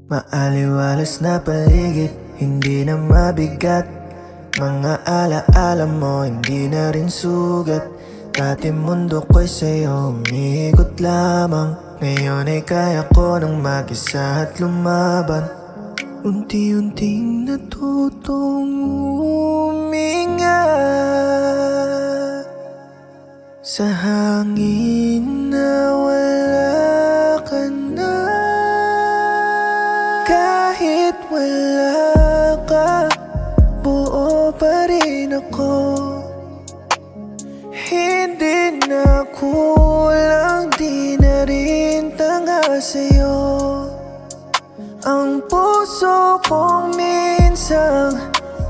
Maaliwalas na paligid, hindi na mabigat. Mga alaala mo, hindi na rin sugat. Dati mundo ko'y sa'yo, umiikot lamang. Ngayon ay kaya ko nang mag-isa at lumaban. Unti-unting natutong huminga sa hangin na wala ka na. Kahit wala ka, buo pa rin ako. Hindi na kulang, di na rin tanga sa'yo. Ang puso kong minsang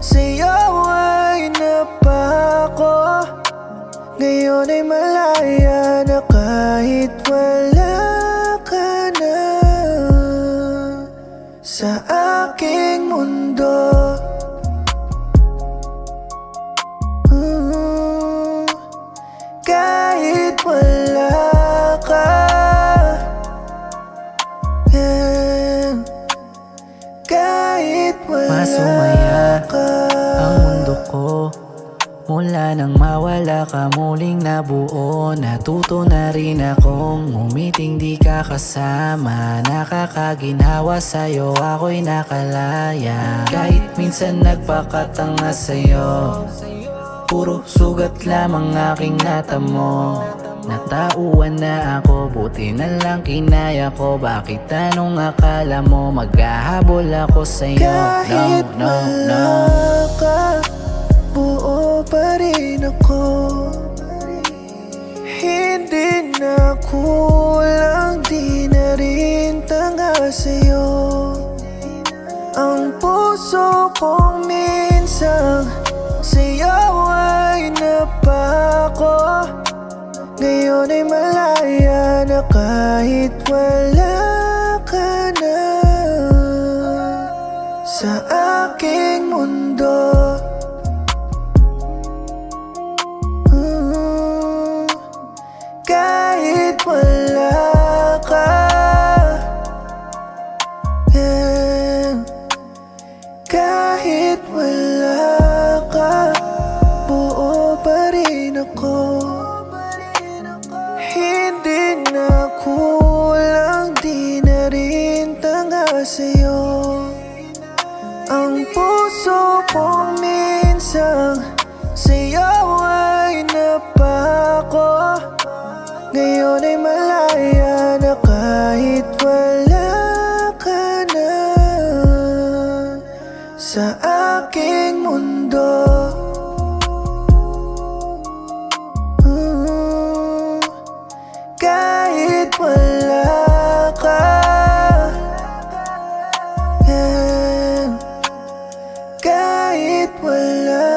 sa'yo ay napako. Ngayon ay malaya na kahit wala ka na sa aking mundo. Kahit wala ka, yeah. Kahit wala Masumaya ka, ang mundo ko. Mula nang mawala ka, muling nabuo. Natuto na rin akong umiting di ka kasama. Nakakaginhawa sa'yo, ako'y nakalaya. Kahit minsan nagpakatanga sa'yo, puro sugat lamang aking natamo. Natauan na ako, buti na lang kinaya ko. Bakit anong akala mo maghahabol ako sa'yo? kahit No, no, no. wala ka, buo pa rin ako. Hindi na kulang, di na rin tanga sa'yo. Ang puso kong minsang sa'yo ay napako. Ngayon ay malaya na kahit wala ka na sa aking mundo. Kahit wala ka, yeah. Kahit wala ka, buo pa rin ako. Hindi na kulang, di na rin tanga sa'yo. Ang puso kong minsang sa'yo ay napako. Ngayon ay malaya na kahit wala ka na sa aking mundo. Kahit wala ka, yeah. Kahit wala